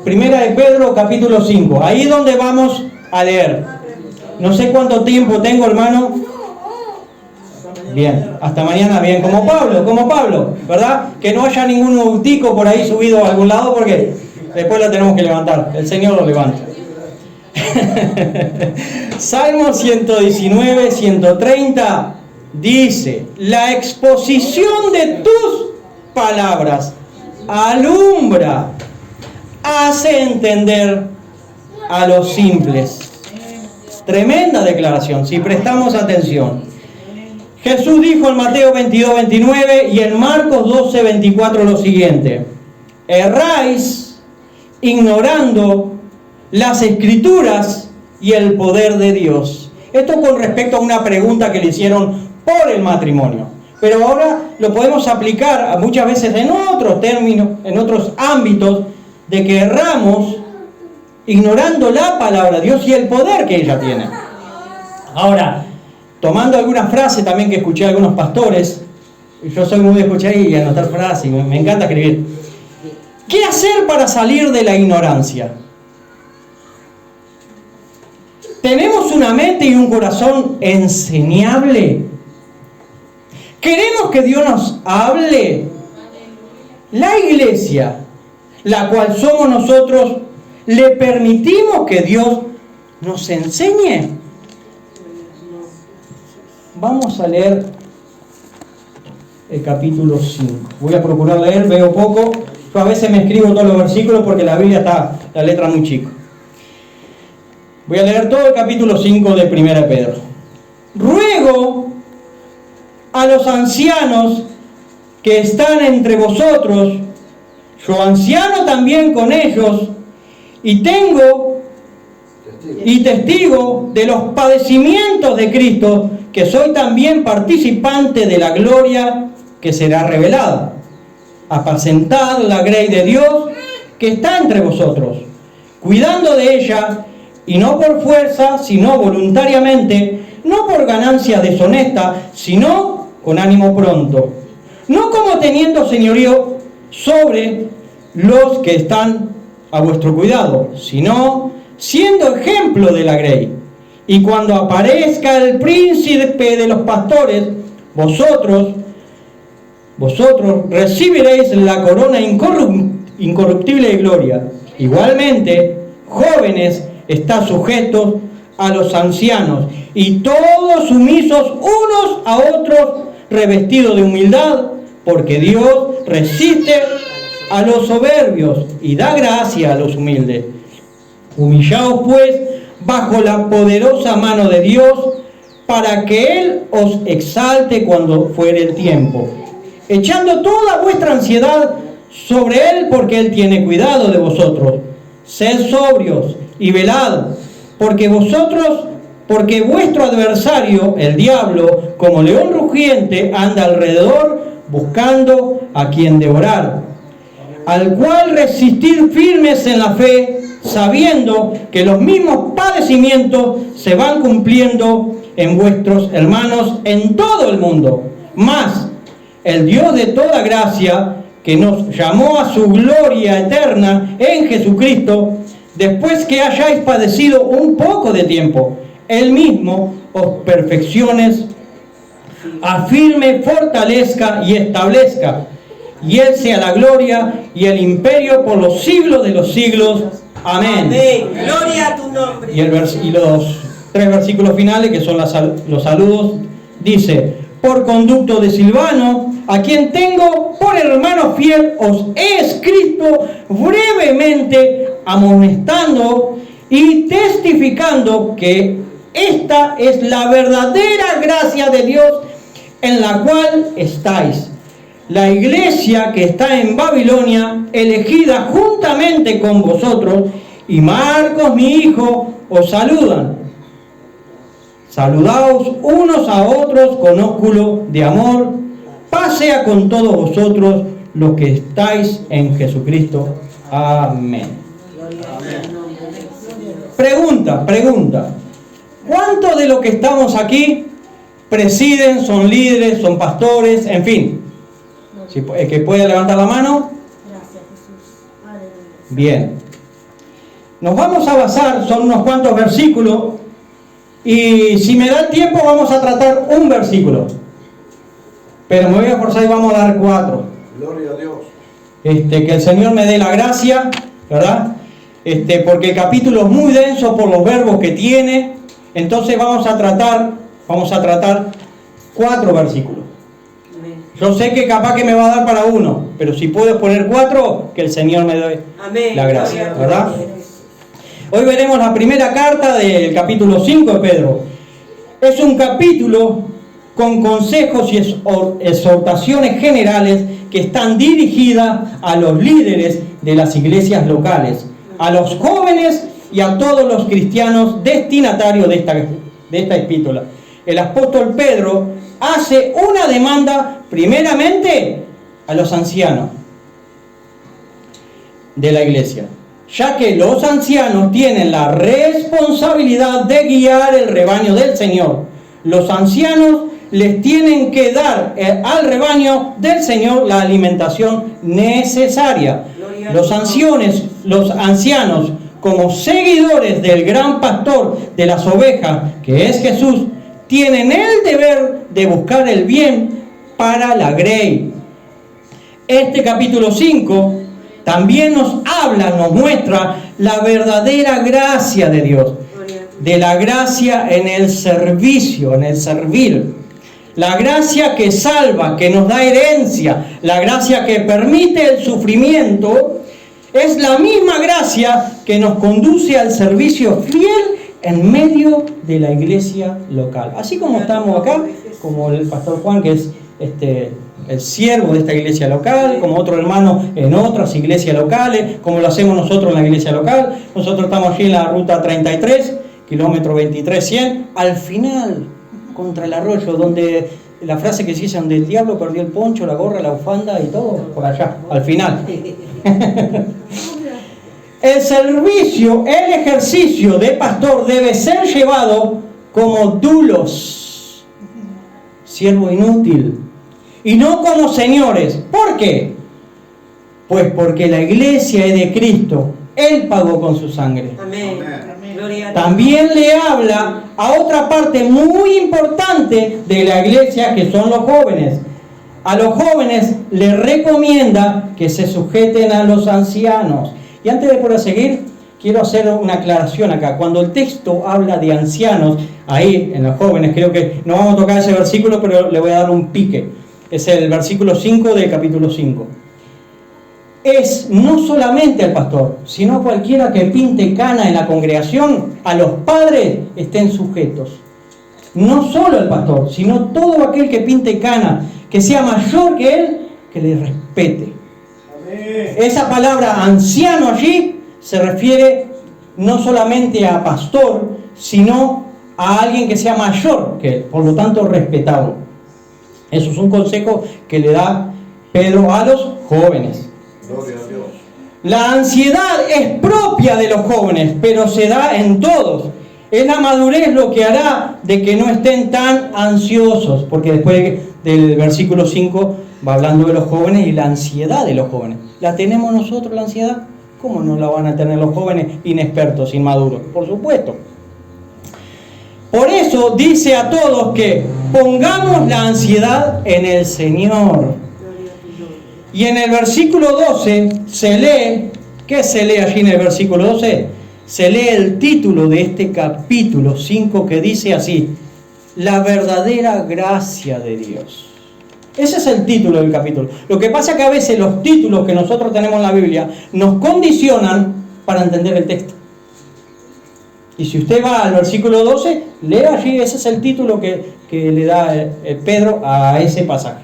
Primera de Pedro, capítulo 5. Ahí es donde vamos a leer. No sé cuánto tiempo tengo, hermano. Bien, hasta mañana. Bien, como Pablo, ¿verdad? Que no haya ningún autico por ahí subido a algún lado, porque después la tenemos que levantar. El Señor lo levanta. Salmo 119, 130 dice: la exposición de tus palabras alumbra, hace entender a los simples. Tremenda declaración, si prestamos atención. Jesús dijo en Mateo 22, 29 y en Marcos 12, 24 lo siguiente: erráis ignorando las Escrituras y el poder de Dios. Esto con respecto a una pregunta que le hicieron por el matrimonio. Pero ahora lo podemos aplicar muchas veces en otros términos, en otros ámbitos, de que erramos ignorando la palabra de Dios y el poder que ella tiene. Ahora, tomando alguna frase también que escuché a algunos pastores, yo soy muy de escuchar y anotar frases, me encanta escribir. ¿Qué hacer para salir de la ignorancia? ¿Tenemos una mente y un corazón enseñable? ¿Queremos que Dios nos hable? La iglesia, la cual somos nosotros, ¿le permitimos que Dios nos enseñe? Vamos a leer el capítulo 5. Voy a procurar leer, veo poco. Yo a veces me escribo todos los versículos porque la Biblia está, la letra muy chica. Voy a leer todo el capítulo 5 de 1 Pedro. Ruego a los ancianos que están entre vosotros, yo anciano también con ellos, y testigo de los padecimientos de Cristo, que soy también participante de la gloria que será revelada. Apacentad la grey de Dios que está entre vosotros, cuidando de ella, y no por fuerza, sino voluntariamente, no por ganancia deshonesta, sino con ánimo pronto, no como teniendo señorío sobre los que están a vuestro cuidado, sino siendo ejemplo de la grey. Y cuando aparezca el príncipe de los pastores, vosotros recibiréis la corona incorruptible de gloria. Igualmente, jóvenes, está sujetos a los ancianos, y todos sumisos unos a otros, revestidos de humildad, porque Dios resiste a los soberbios y da gracia a los humildes. Humillaos pues bajo la poderosa mano de Dios, para que Él os exalte cuando fuere el tiempo, echando toda vuestra ansiedad sobre Él, porque Él tiene cuidado de vosotros. Sed sobrios y velad, porque vuestro adversario, el diablo, como león rugiente, anda alrededor buscando a quien devorar, al cual resistid firmes en la fe, sabiendo que los mismos padecimientos se van cumpliendo en vuestros hermanos en todo el mundo. Mas el Dios de toda gracia, que nos llamó a su gloria eterna en Jesucristo, después que hayáis padecido un poco de tiempo, Él mismo os perfeccione, afirme, fortalezca y establezca. Y Él sea la gloria y el imperio por los siglos de los siglos. Amén. Amén. Gloria a tu nombre. Y los 3 versículos finales, que son los saludos, dice: por conducto de Silvano, a quien tengo por hermano fiel, os he escrito brevemente, amonestando y testificando que esta es la verdadera gracia de Dios en la cual estáis. La iglesia que está en Babilonia, elegida juntamente con vosotros, y Marcos, mi hijo, os saludan. Saludaos unos a otros con ósculo de amor. Paz sea con todos vosotros los que estáis en Jesucristo. Amén. Pregunta. ¿Cuántos de los que estamos aquí presiden, son líderes, son pastores, en fin? El que pueda levantar la mano. Gracias, Jesús. Bien. Nos vamos a basar, son unos cuantos versículos, y si me da el tiempo vamos a tratar un versículo. Pero me voy a forzar y vamos a dar 4. Gloria a Dios. Que el Señor me dé la gracia, ¿verdad? Porque el capítulo es muy denso por los verbos que tiene. Entonces vamos a tratar 4 versículos. Yo sé que capaz que me va a dar para uno, pero si puedo poner 4, que el Señor me dé la gracia, ¿verdad? Hoy veremos la primera carta del capítulo 5 de Pedro. Es un capítulo con consejos y exhortaciones generales que están dirigidas a los líderes de las iglesias locales, a los jóvenes y a todos los cristianos destinatarios de esta epístola. El apóstol Pedro hace una demanda primeramente a los ancianos de la iglesia, ya que los ancianos tienen la responsabilidad de guiar el rebaño del Señor. Los ancianos les tienen que dar al rebaño del Señor la alimentación necesaria. Los ancianos, como seguidores del gran pastor de las ovejas, que es Jesús, tienen el deber de buscar el bien para la grey. Este capítulo 5 también nos muestra la verdadera gracia de Dios, de la gracia en el servicio, en el servir. La gracia que salva, que nos da herencia, la gracia que permite el sufrimiento, es la misma gracia que nos conduce al servicio fiel en medio de la iglesia local. Así como estamos acá, como el pastor Juan, que es el siervo de esta iglesia local, como otro hermano en otras iglesias locales, como lo hacemos nosotros en la iglesia local. Nosotros estamos aquí en la ruta 33, kilómetro 23-100, al final, contra el arroyo, donde la frase que se dice, donde el diablo perdió el poncho, la gorra, la bufanda y todo, por allá, al final. El servicio, el ejercicio de pastor debe ser llevado como doulos, siervo inútil, y no como señores. ¿Por qué? Pues porque la iglesia es de Cristo. Él pagó con su sangre. Amén. También le habla a otra parte muy importante de la iglesia, que son los jóvenes. A los jóvenes les recomienda que se sujeten a los ancianos. Y antes de proseguir, quiero hacer una aclaración acá. Cuando el texto habla de ancianos, ahí en los jóvenes, creo que no vamos a tocar ese versículo, pero le voy a dar un pique. Es el versículo 5 del capítulo 5. Es no solamente al pastor, sino a cualquiera que pinte cana en la congregación, a los padres estén sujetos. No solo al pastor, sino todo aquel que pinte cana, que sea mayor que él, que le respete. Amén. Esa palabra anciano allí se refiere no solamente a pastor, sino a alguien que sea mayor que él, por lo tanto respetado. Eso es un consejo que le da Pedro a los jóvenes. Gloria a Dios. La ansiedad es propia de los jóvenes, pero se da en todos. Es la madurez lo que hará de que no estén tan ansiosos, porque después del versículo 5 va hablando de los jóvenes y la ansiedad de los jóvenes. ¿La tenemos nosotros la ansiedad? ¿Cómo no la van a tener los jóvenes inexpertos, inmaduros? Por supuesto. Por eso dice a todos que pongamos la ansiedad en el Señor. Y en el versículo 12 se lee, ¿qué se lee allí en el versículo 12? Se lee el título de este capítulo 5 que dice así: la verdadera gracia de Dios. Ese es el título del capítulo. Lo que pasa es que a veces los títulos que nosotros tenemos en la Biblia nos condicionan para entender el texto. Y si usted va al versículo 12, lee allí, ese es el título que le da Pedro a ese pasaje.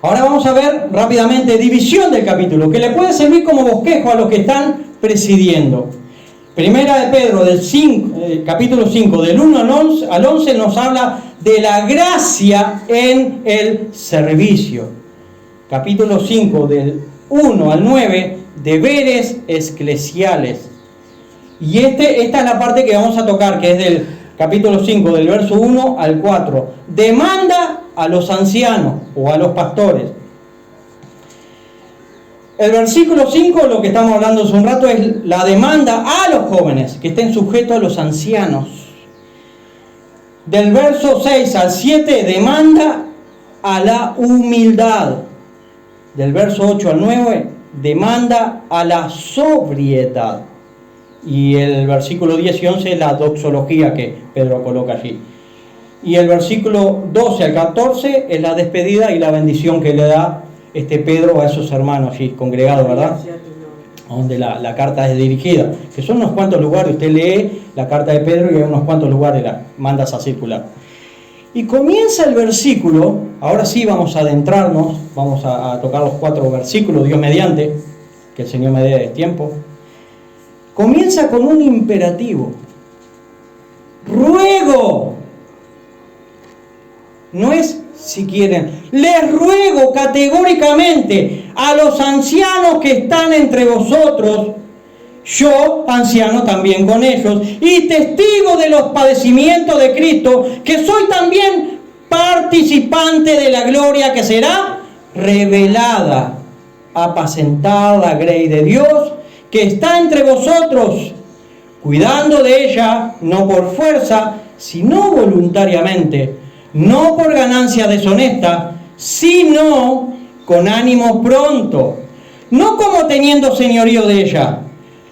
Ahora vamos a ver rápidamente división del capítulo, que le puede servir como bosquejo a los que están presidiendo. Primera de Pedro, capítulo 5, del 1 al 11, nos habla de la gracia en el servicio. Capítulo 5, del 1 al 9, deberes eclesiales. Y esta es la parte que vamos a tocar, que es del capítulo 5, del verso 1 al 4. Demanda a los ancianos o a los pastores. El versículo 5, lo que estamos hablando hace un rato, es la demanda a los jóvenes, que estén sujetos a los ancianos. Del verso 6 al 7, demanda a la humildad. Del verso 8 al 9, demanda a la sobriedad. Y el versículo 10 y 11 es la doxología que Pedro coloca allí. Y el versículo 12 al 14 es la despedida y la bendición que le da Pedro a esos hermanos allí congregados, ¿verdad? Donde la carta es dirigida, que son unos cuantos lugares. Usted lee la carta de Pedro y hay unos cuantos lugares la mandas a circular. Y comienza el versículo, ahora sí vamos a adentrarnos, vamos a tocar los 4 versículos, Dios mediante, que el Señor me dé tiempo. Comienza con un imperativo. Ruego. No es si quieren. Les ruego categóricamente a los ancianos que están entre vosotros, yo, anciano también con ellos, y testigo de los padecimientos de Cristo, que soy también participante de la gloria que será revelada, apacentada la grey de Dios, que está entre vosotros, cuidando de ella, no por fuerza, sino voluntariamente, no por ganancia deshonesta, sino con ánimo pronto, no como teniendo señorío de ella,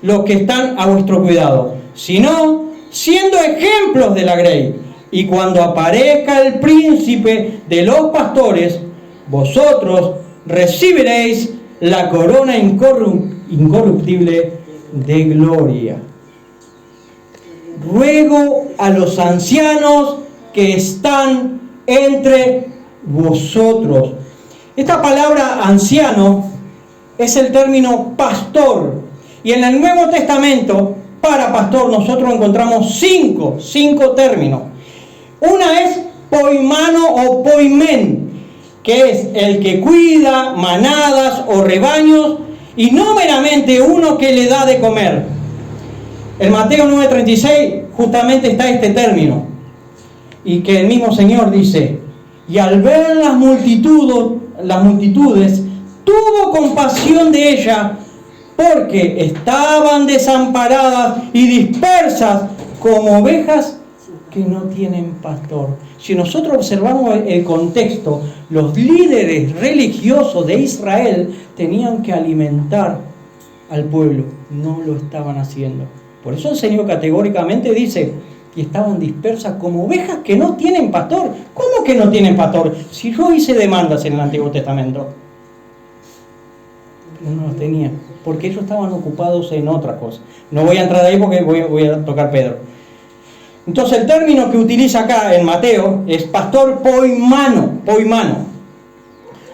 los que están a vuestro cuidado, sino siendo ejemplos de la grey. Y cuando aparezca el príncipe de los pastores, vosotros recibiréis la corona incorruptible de gloria. Ruego a los ancianos que están entre vosotros. Esta palabra anciano es el término pastor. Y en el Nuevo Testamento, para pastor, nosotros encontramos cinco términos. Una es poimano o poimen, que es el que cuida manadas o rebaños, y no meramente uno que le da de comer. En Mateo 9:36 justamente está este término, y que el mismo Señor dice: y al ver las multitudes, tuvo compasión de ella, porque estaban desamparadas y dispersas como ovejas que no tienen pastor. Si nosotros observamos el contexto, los líderes religiosos de Israel tenían que alimentar al pueblo, no lo estaban haciendo. Por eso el Señor categóricamente dice que estaban dispersas como ovejas que no tienen pastor. ¿Cómo que no tienen pastor? Si yo hice demandas en el Antiguo Testamento, no los tenían, porque ellos estaban ocupados en otra cosa. No voy a entrar ahí porque voy a tocar Pedro. Entonces el término que utiliza acá en Mateo es pastor poimano.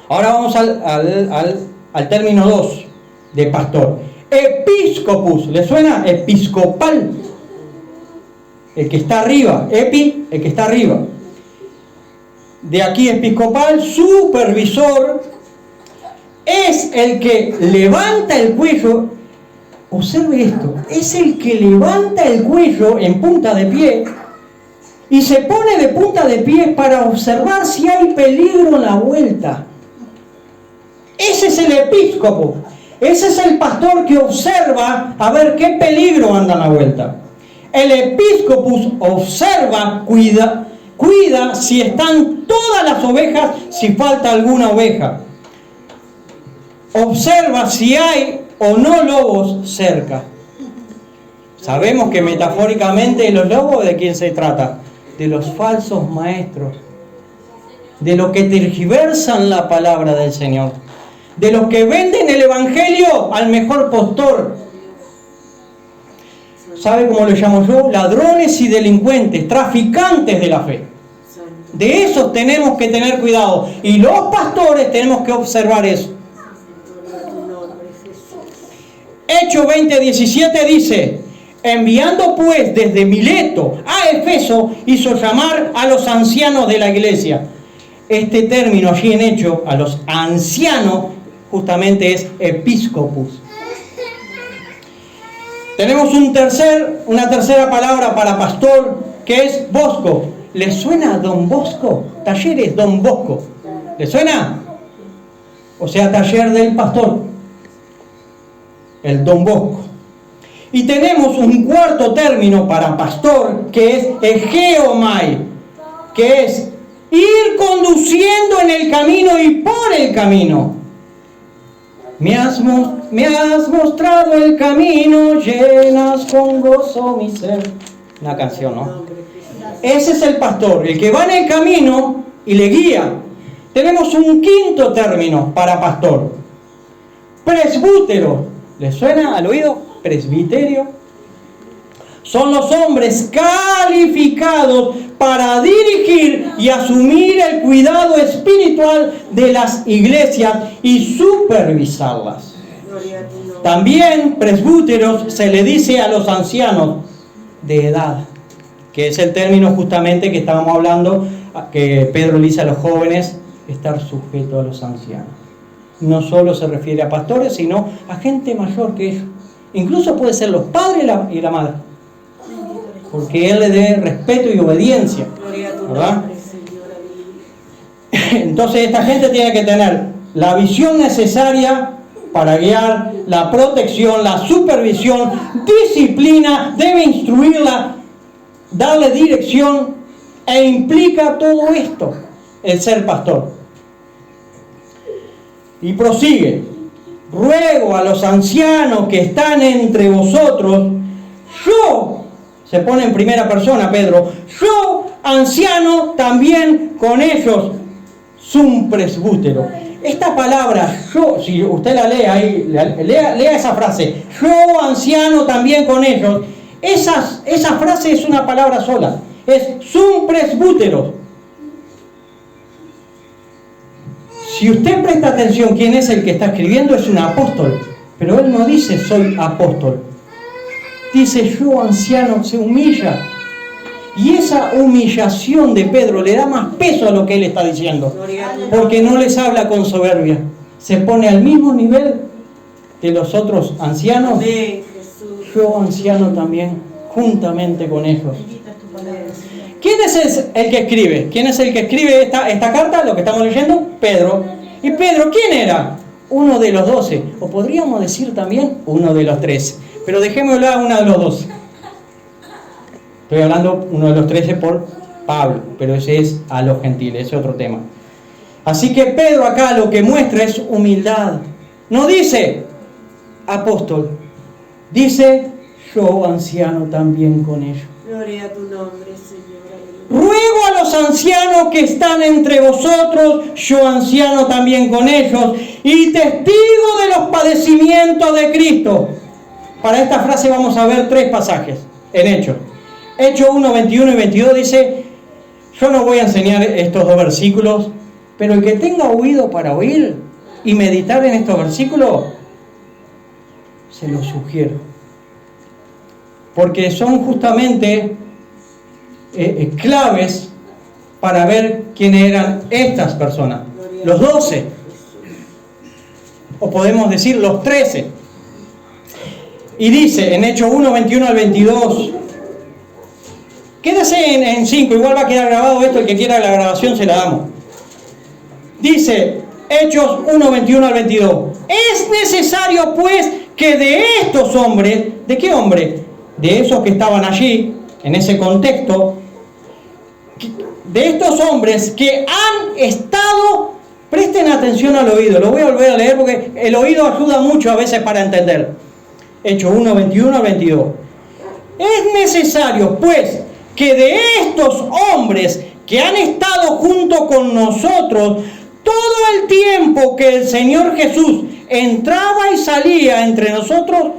Ahora vamos al término 2 de pastor. Episcopus, ¿le suena? Episcopal. El que está arriba. El que está arriba. De aquí episcopal, supervisor. Es el que levanta el cuello. Observe esto, es el que levanta el cuello en punta de pie y se pone de punta de pie para observar si hay peligro en la vuelta. Ese es el episcopo, ese es el pastor que observa a ver qué peligro anda en la vuelta. El episcopus observa, cuida si están todas las ovejas, si falta alguna oveja. Observa si hay o no lobos cerca. Sabemos que metafóricamente los lobos, ¿de quién se trata? De los falsos maestros, de los que tergiversan la palabra del Señor, de los que venden el evangelio al mejor postor. ¿Sabe cómo lo llamo yo? Ladrones y delincuentes, traficantes de la fe. De esos tenemos que tener cuidado, y los pastores tenemos que observar eso. Hechos 20:17 dice: enviando pues desde Mileto a Efeso, hizo llamar a los ancianos de la iglesia. Este término allí en Hechos, a los ancianos, justamente es episcopus. Tenemos una tercera palabra para pastor, que es Bosco. ¿Le suena Don Bosco? Talleres Don Bosco. ¿Le suena? O sea, taller del pastor. el Don Bosco. Y tenemos un cuarto término para pastor, que es egeomai, que es ir conduciendo en el camino y por el camino. Me has mostrado el camino, llenas con gozo mi ser. Una canción, ¿no? Ese es el pastor, el que va en el camino y le guía. Tenemos un quinto término para pastor. Presbútero. ¿Les suena al oído? Presbiterio. Son los hombres calificados para dirigir y asumir el cuidado espiritual de las iglesias y supervisarlas. También presbúteros se le dice a los ancianos de edad, que es el término justamente que estábamos hablando, que Pedro le dice a los jóvenes, estar sujeto a los ancianos. No solo se refiere a pastores, sino a gente mayor que ellos. Incluso puede ser los padres y la madre, porque él le dé respeto y obediencia, ¿verdad? Entonces esta gente tiene que tener la visión necesaria para guiar, la protección, la supervisión, disciplina, debe instruirla, darle dirección, e implica todo esto el ser pastor. Y prosigue: ruego a los ancianos que están entre vosotros, yo, se pone en primera persona Pedro, yo, anciano, también con ellos, sum presbútero. Esta palabra, yo, si usted la lee ahí, lea esa frase, yo, anciano, también con ellos, esa frase es una palabra sola, es sum presbútero. Si usted presta atención quién es el que está escribiendo, es un apóstol, pero él no dice soy apóstol, dice yo, anciano, se humilla. Y esa humillación de Pedro le da más peso a lo que él está diciendo, porque no les habla con soberbia, se pone al mismo nivel de los otros ancianos. Yo, anciano, también juntamente con ellos. ¿Quién es el que escribe? ¿Quién es el que escribe esta carta? Lo que estamos leyendo, Pedro. ¿Y Pedro quién era? Uno de los 12, o podríamos decir también uno de los 13, pero dejémoslo a uno de los 12. Estoy hablando uno de los 13 por Pablo, pero ese es a los gentiles, ese es otro tema. Así que Pedro acá lo que muestra es humildad. No dice apóstol, dice yo, anciano, también con ellos. Gloria a tu nombre, Señor. Ruego a los ancianos que están entre vosotros, yo, anciano, también con ellos, y testigo de los padecimientos de Cristo. Para esta frase vamos a ver 3 pasajes en Hechos. Hechos 1, 21 y 22 dice, yo no voy a enseñar estos 2 versículos, pero el que tenga oído para oír y meditar en estos versículos, se los sugiero. Porque son justamente claves para ver quiénes eran estas personas. Los 12, o podemos decir los 13. Y dice en Hechos 1, 21 al 22, quédese en 5, igual va a quedar grabado esto, el que quiera la grabación se la damos. Dice Hechos 1, 21 al 22, es necesario pues que de estos hombres, ¿de qué hombre? De esos que estaban allí, en ese contexto, de estos hombres que han estado, presten atención al oído, lo voy a volver a leer porque el oído ayuda mucho a veces para entender. Hechos 1, 21 al 22. Es necesario pues que de estos hombres que han estado junto con nosotros todo el tiempo que el Señor Jesús entraba y salía entre nosotros,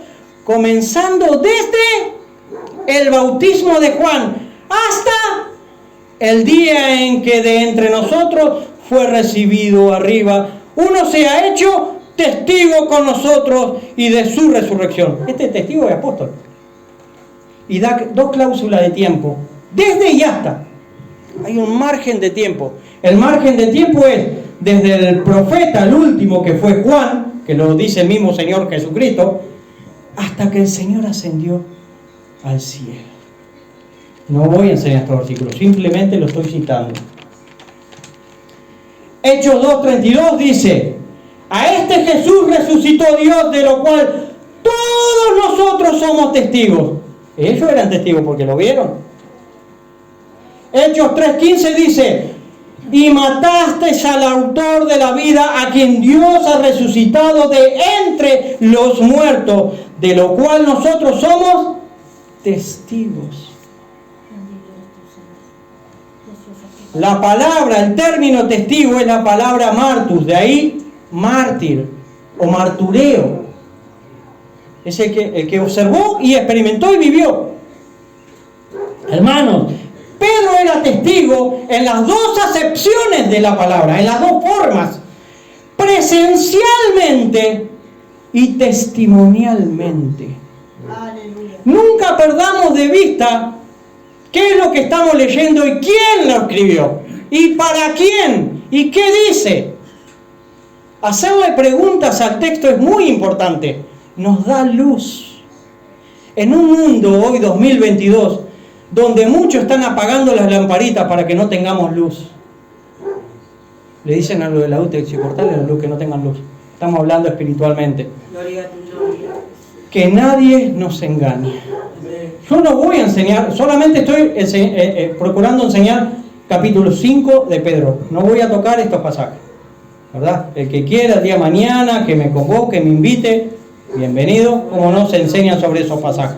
comenzando desde el bautismo de Juan hasta el día en que de entre nosotros fue recibido arriba, uno se ha hecho testigo con nosotros y de su resurrección. Este testigo es apóstol. Y da 2 cláusulas de tiempo, desde y hasta. Hay un margen de tiempo. El margen de tiempo es desde el profeta, el último que fue Juan, que lo dice el mismo Señor Jesucristo, hasta que el Señor ascendió al cielo. No voy a enseñar estos versículos, simplemente lo estoy citando. Hechos 2:32 dice, a este Jesús resucitó Dios, de lo cual Todos nosotros somos testigos. Ellos eran testigos porque lo vieron. Hechos 3:15 dice: y matasteis al autor de la vida, a quien Dios ha resucitado de entre los muertos, de lo cual nosotros somos testigos. La palabra, el término testigo es la palabra martus, de ahí mártir o martureo. Es el que observó y experimentó y vivió. Hermanos, Pedro era testigo en las dos acepciones de la palabra, en las dos formas, presencialmente y testimonialmente. Aleluya. Nunca perdamos de vista qué es lo que estamos leyendo y quién lo escribió y para quién y qué dice. Hacerle preguntas al texto es muy importante, nos da luz. En un mundo hoy 2022 donde muchos están apagando las lamparitas para que no tengamos luz. Le dicen a lo de la UTEX y cortarle la luz, que no tengan luz. Estamos hablando espiritualmente. Gloria a tu nombre. Que nadie nos engañe. Yo no voy a enseñar, solamente estoy procurando enseñar capítulo 5 de Pedro. No voy a tocar estos pasajes, ¿verdad? El que quiera el día de mañana, que me convoque, me invite, bienvenido. Como no, se enseñan sobre esos pasajes.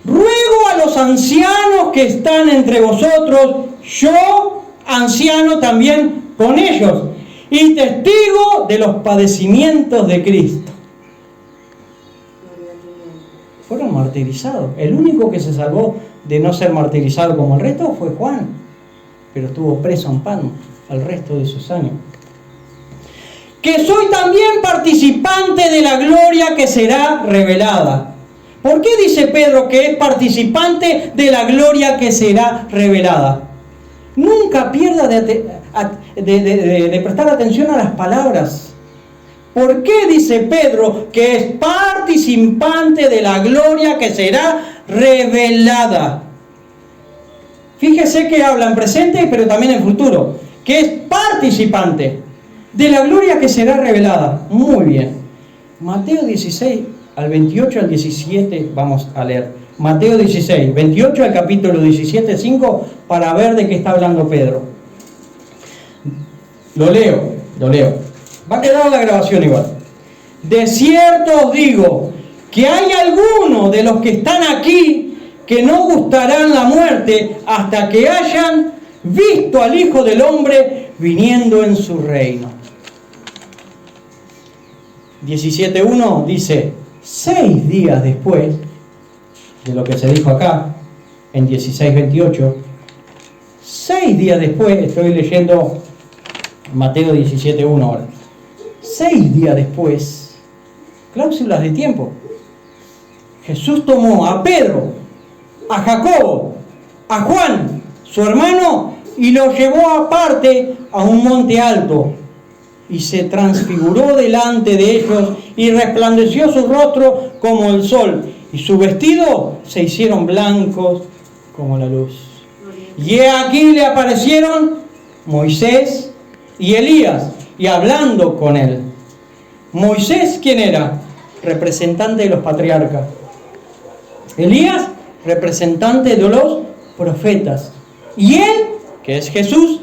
Ruego a los ancianos que están entre vosotros, yo, anciano también con ellos, y testigo de los padecimientos de Cristo. Fueron martirizados. El único que se salvó de no ser martirizado como el resto fue Juan, pero estuvo preso en Patmos el resto de sus años. Que soy también participante de la gloria que será revelada. ¿Por qué dice Pedro que es participante de la gloria que será revelada? Nunca pierda de prestar atención a las palabras. ¿Por qué dice Pedro que es participante de la gloria que será revelada? Fíjese que habla en presente, pero también en futuro, que es participante de la gloria que será revelada. Muy bien. Mateo 16, al 28 al 17, vamos a leer. Mateo 16, 28 al capítulo 17, 5, para ver de qué está hablando Pedro. Lo leo. Va a quedar la grabación igual. De cierto os digo que hay algunos de los que están aquí que no gustarán la muerte hasta que hayan visto al Hijo del Hombre viniendo en su reino. 17.1 dice: 6 días después de lo que se dijo acá, en 16.28, 6 días después, estoy leyendo Mateo 17.1 ahora, 6 días después, cláusulas de tiempo, Jesús tomó a Pedro, a Jacobo, a Juan, su hermano, y lo llevó aparte a un monte alto, y se transfiguró delante de ellos, y resplandeció su rostro como el sol, y su vestido se hicieron blancos como la luz. Y he aquí le aparecieron Moisés y Elías, y hablando con él. Moisés, ¿quién era? Representante de los patriarcas. Elías, representante de los profetas. Y él, que es Jesús,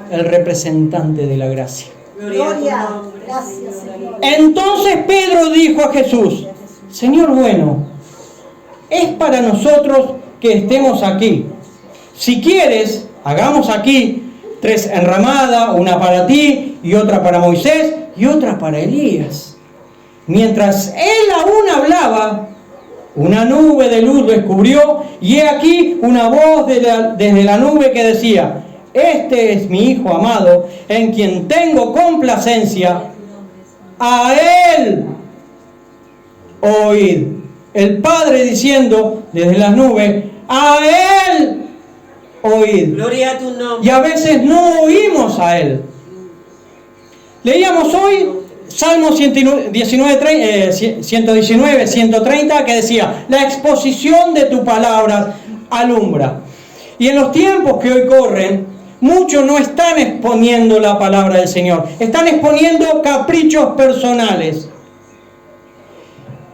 el representante de la gracia. Gloria. Gracias, Señor. Entonces Pedro dijo a Jesús: Señor bueno, es para nosotros que estemos aquí. Si quieres, hagamos aquí 3 enramadas, una para ti y otra para Moisés y otra para Elías. Mientras él aún hablaba, una nube de luz lo descubrió, y he aquí una voz desde la nube que decía: Este es mi Hijo amado, en quien tengo complacencia. A él oíd. El Padre diciendo desde las nubes: a él oíd. Gloria a tu nombre. Y a veces no oímos a él. Leíamos hoy Salmo 119, 130, que decía: la exposición de tu palabra alumbra. Y en los tiempos que hoy corren, muchos no están exponiendo la palabra del Señor, están exponiendo caprichos personales.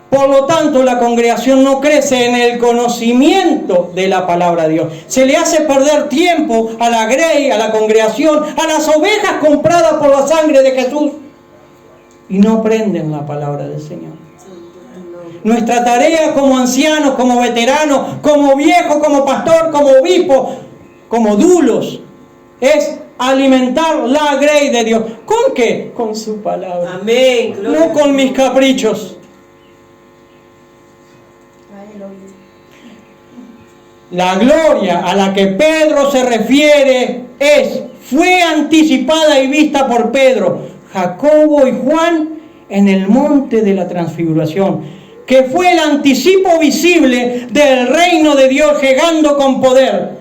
Por lo tanto, la congregación no crece en el conocimiento de la palabra de Dios. Se le hace perder tiempo a la grey, a la congregación, a las ovejas compradas por la sangre de Jesús. Y no aprenden la palabra del Señor. Nuestra tarea como ancianos, como veteranos, como viejos, como pastor, como obispo, como dulos, es alimentar la grey de Dios. ¿Con qué? Con su palabra. Amén. No con mis caprichos. La gloria a la que Pedro se refiere fue anticipada y vista por Pedro, Jacobo y Juan en el monte de la transfiguración, que fue el anticipo visible del reino de Dios llegando con poder.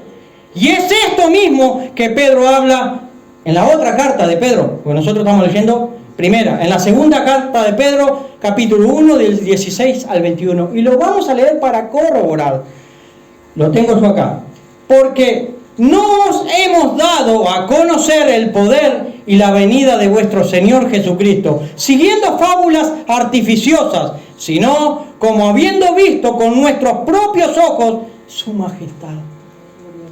Y es esto mismo que Pedro habla en la otra carta de Pedro, porque nosotros estamos leyendo primera, en la segunda carta de Pedro, capítulo 1, del 16 al 21. Y lo vamos a leer para corroborar. Lo tengo yo acá. Porque no os hemos dado a conocer el poder y la venida de vuestro Señor Jesucristo, siguiendo fábulas artificiosas, sino como habiendo visto con nuestros propios ojos su majestad.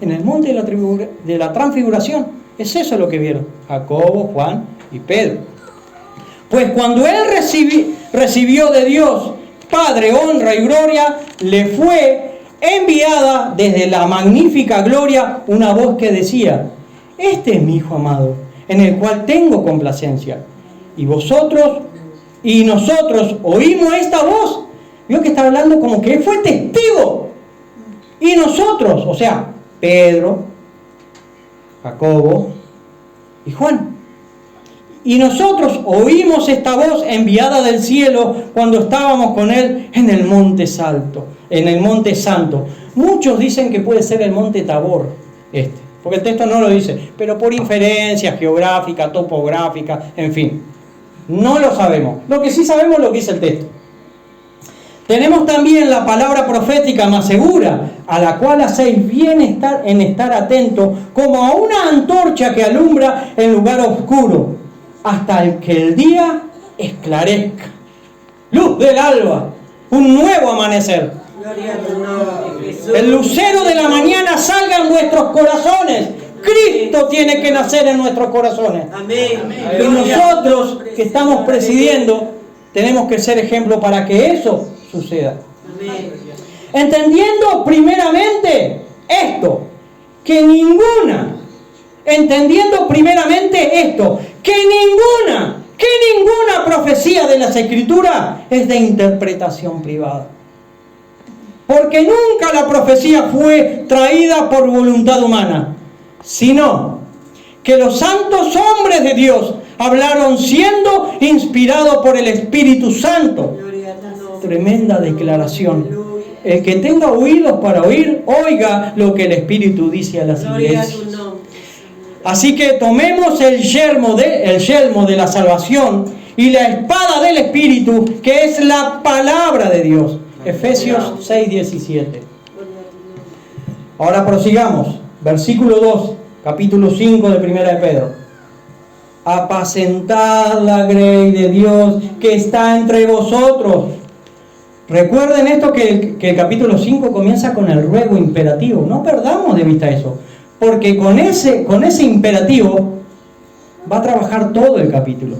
En el monte de la transfiguración, es eso lo que vieron Jacobo, Juan y Pedro. Pues cuando él recibió de Dios, Padre, honra y gloria, le fue enviada desde la magnífica gloria una voz que decía: este es mi Hijo amado, en el cual tengo complacencia. Y nosotros oímos esta voz. Vio que está hablando como que él fue testigo. Y nosotros, o sea, Pedro, Jacobo y Juan. Y nosotros oímos esta voz enviada del cielo cuando estábamos con él en el monte santo. Muchos dicen que puede ser el monte Tabor, porque el texto no lo dice, pero por inferencias geográficas, topográficas, en fin. No lo sabemos. Lo que sí sabemos es lo que dice el texto. Tenemos también la palabra profética más segura, a la cual hacéis bien en estar atento, como a una antorcha que alumbra en lugar oscuro, hasta que el día esclarezca. Luz del alba, un nuevo amanecer. Gloria a tu nombre, Jesús. El lucero de la mañana salga en vuestros corazones. Cristo tiene que nacer en nuestros corazones. Amén. Y nosotros que estamos presidiendo tenemos que ser ejemplo para que eso suceda. Amén. Entendiendo primeramente esto, que ninguna profecía de las Escrituras es de interpretación privada. Porque nunca la profecía fue traída por voluntad humana, sino que los santos hombres de Dios hablaron siendo inspirados por el Espíritu Santo. Gloria a tu nombre. Tremenda declaración. El que tenga oídos para oír, oiga lo que el Espíritu dice a las Gloria a iglesias. tu nombre. Así que tomemos el yelmo de la salvación y la espada del Espíritu, que es la palabra de Dios. Efesios 6:17. Ahora prosigamos. Versículo 2, capítulo 5 de Primera de Pedro. Apacentad la grey de Dios que está entre vosotros. Recuerden esto que el capítulo 5 comienza con el ruego imperativo. No perdamos de vista eso. Porque con ese imperativo va a trabajar todo el capítulo.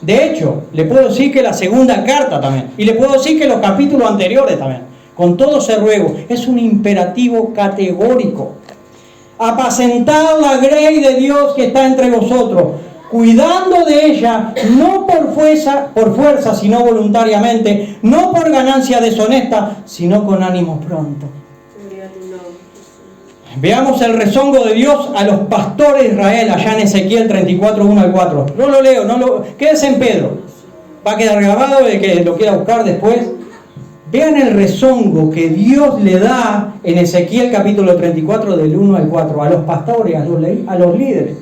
De hecho, le puedo decir que la segunda carta también. Y le puedo decir que los capítulos anteriores también. Con todo ese ruego. Es un imperativo categórico. Apacentad la grey de Dios que está entre vosotros, cuidando de ella, no por fuerza, sino voluntariamente, no por ganancia deshonesta, sino con ánimo pronto. Gloria a tu nombre. Veamos el rezongo de Dios a los pastores de Israel, allá en Ezequiel 34, 1 al 4. No lo leo, quédese en Pedro. Va a quedar grabado el que lo quiera buscar después. Vean el rezongo que Dios le da en Ezequiel capítulo 34 del 1 al 4 a los pastores, a los líderes.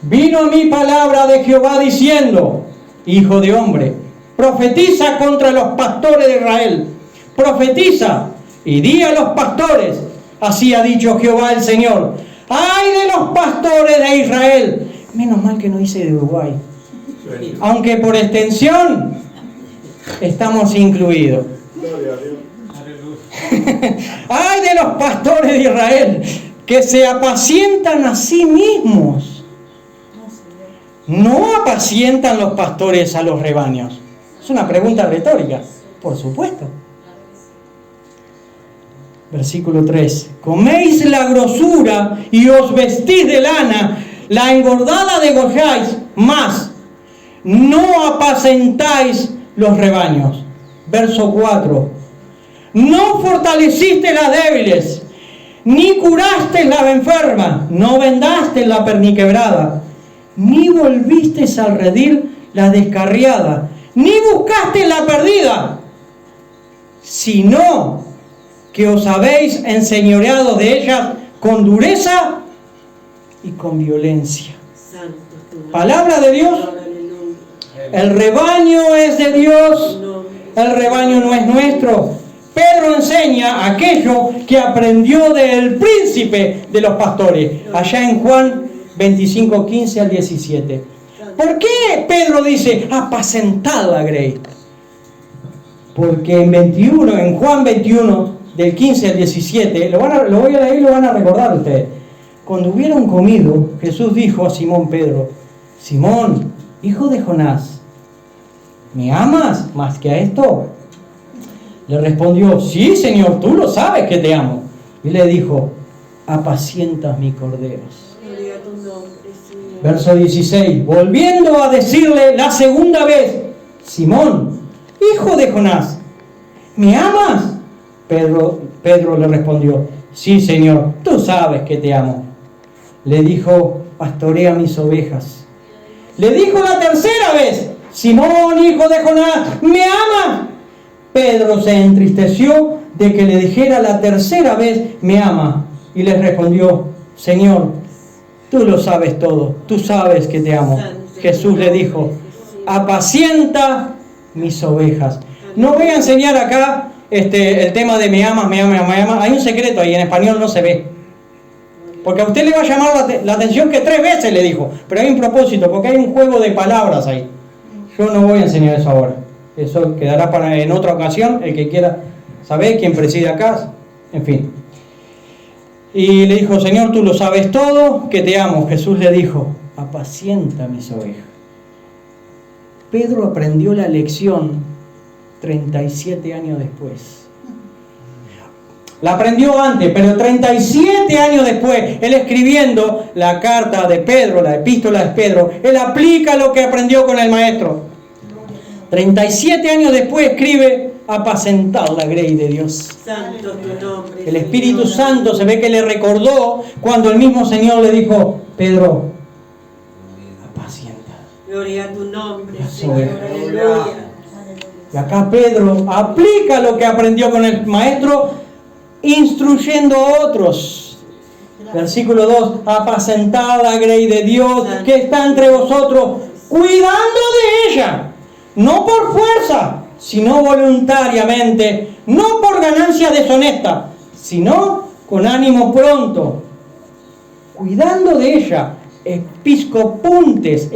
Vino a mí palabra de Jehová diciendo: Hijo de hombre, profetiza contra los pastores de Israel. Profetiza y di a los pastores: así ha dicho Jehová el Señor. ¡Ay de los pastores de Israel! Menos mal que no dice de Uruguay. Aunque por extensión estamos incluidos. Ay de los pastores de Israel que se apacientan a sí mismos. ¿No apacientan los pastores a los rebaños? Es una pregunta retórica, por supuesto. Versículo 3. Coméis la grosura y os vestís de lana, la engordada degolláis, mas no apacentáis los rebaños. Verso 4. No fortaleciste las débiles, ni curaste la enferma, no vendaste la perniquebrada, ni volviste a redil la descarriada, ni buscaste la perdida, sino que os habéis enseñoreado de ellas con dureza y con violencia. Palabra de Dios. El rebaño es de Dios, el rebaño no es nuestro. Pedro enseña aquello que aprendió del príncipe de los pastores, allá en Juan 25, 15 al 17. ¿Por qué Pedro dice apacentad la grey? Porque en Juan 21, del 15 al 17, lo voy a leer y lo van a recordar ustedes. Cuando hubieron comido, Jesús dijo a Simón Pedro: Simón, hijo de Jonás, ¿me amas más que a esto? Le respondió: sí, Señor, tú lo sabes que te amo. Y le dijo: apacientas mis corderos. Verso 16. Volviendo a decirle la segunda vez: Simón, hijo de Jonás, ¿me amas? Pedro le respondió: sí, Señor, tú sabes que te amo. Le dijo: pastorea mis ovejas. Le dijo la tercera vez: Simón, hijo de Jonás, ¿me amas? Pedro se entristeció de que le dijera la tercera vez: me ama. Y le respondió: Señor, tú lo sabes todo, tú sabes que te amo. Jesús le dijo: apacienta mis ovejas. No voy a enseñar acá el tema de me amas, me amas, me amas. Hay un secreto ahí, en español no se ve. Porque a usted le va a llamar la atención que 3 veces le dijo. Pero hay un propósito, porque hay un juego de palabras ahí. Yo no voy a enseñar eso ahora. Eso quedará en otra ocasión, el que quiera saber, quién preside acá, en fin. Y le dijo: Señor, tú lo sabes todo, que te amo. Jesús le dijo: apacienta mis ovejas. Pedro aprendió la lección 37 años después. La aprendió antes, pero 37 años después, él escribiendo la carta de Pedro, la epístola de Pedro, él aplica lo que aprendió con el maestro. 37 años después escribe: apacentar la grey de Dios. Santo tu nombre. El Espíritu Santo se ve que le recordó cuando el mismo Señor le dijo: Pedro, apacienta. Gloria a tu nombre, Las Señor. ovejas. Aleluya. Y acá Pedro aplica lo que aprendió con el maestro, instruyendo a otros. Versículo 2: apacentad la grey de Dios que está entre vosotros, cuidando de ella, no por fuerza, sino voluntariamente, no por ganancia deshonesta, sino con ánimo pronto, cuidando de ella. Episcopuntes,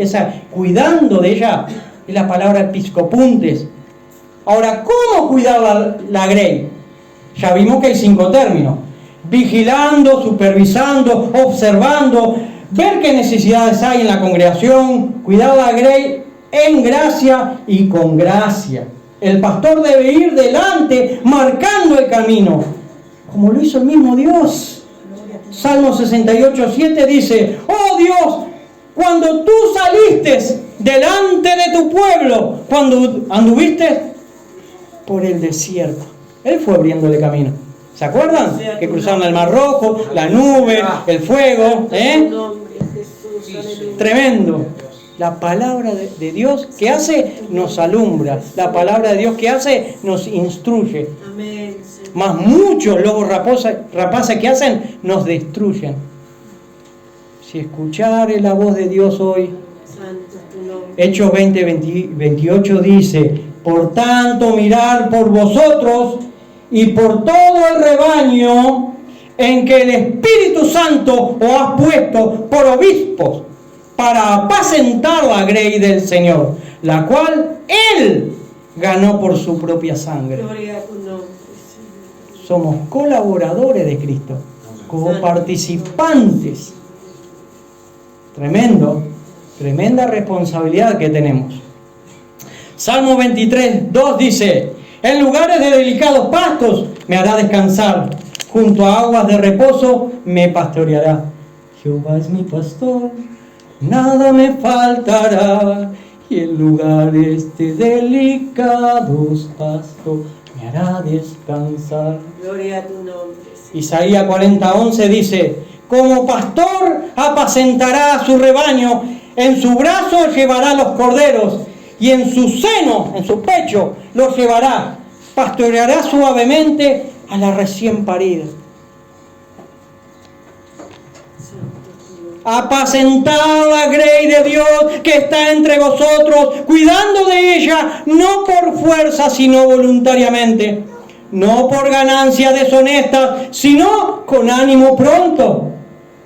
cuidando de ella es la palabra episcopuntes. Ahora, ¿cómo cuidar la grey? Ya vimos que hay 5 términos: vigilando, supervisando, observando, ver qué necesidades hay en la congregación, cuidar la grey en gracia y con gracia. El pastor debe ir delante, marcando el camino, como lo hizo el mismo Dios. Salmo 68:7 dice: oh Dios, cuando tú saliste delante de tu pueblo, cuando anduviste por el desierto, Él fue abriéndole camino. ¿Se acuerdan? Que cruzaron el Mar Rojo, la nube, el fuego, Tremendo. La palabra de Dios que hace nos alumbra. La palabra de Dios que hace nos instruye. Amén. Más muchos lobos rapaces que hacen nos destruyen. Si escuchare la voz de Dios hoy, Hechos 20:28 dice: por tanto, mirad por vosotros y por todo el rebaño en que el Espíritu Santo os ha puesto por obispos, para apacentar la grey del Señor, la cual Él ganó por su propia sangre. Gloria a tu nombre, Señor. Somos colaboradores de Cristo, coparticipantes. Tremenda responsabilidad que tenemos. Salmo 23, 2 dice: en lugares de delicados pastos me hará descansar, junto a aguas de reposo me pastoreará. Jehová es mi pastor, nada me faltará, y en lugares de delicados pastos me hará descansar. Gloria a tu nombre, Señor. Isaías 40:11 dice: como pastor apacentará a su rebaño, en su brazo llevará los corderos, y en su seno, en su pecho, los llevará. Pastoreará suavemente a la recién parida. Apacentar la grey de Dios que está entre vosotros, cuidando de ella, no por fuerza, sino voluntariamente, no por ganancia deshonesta, sino con ánimo pronto,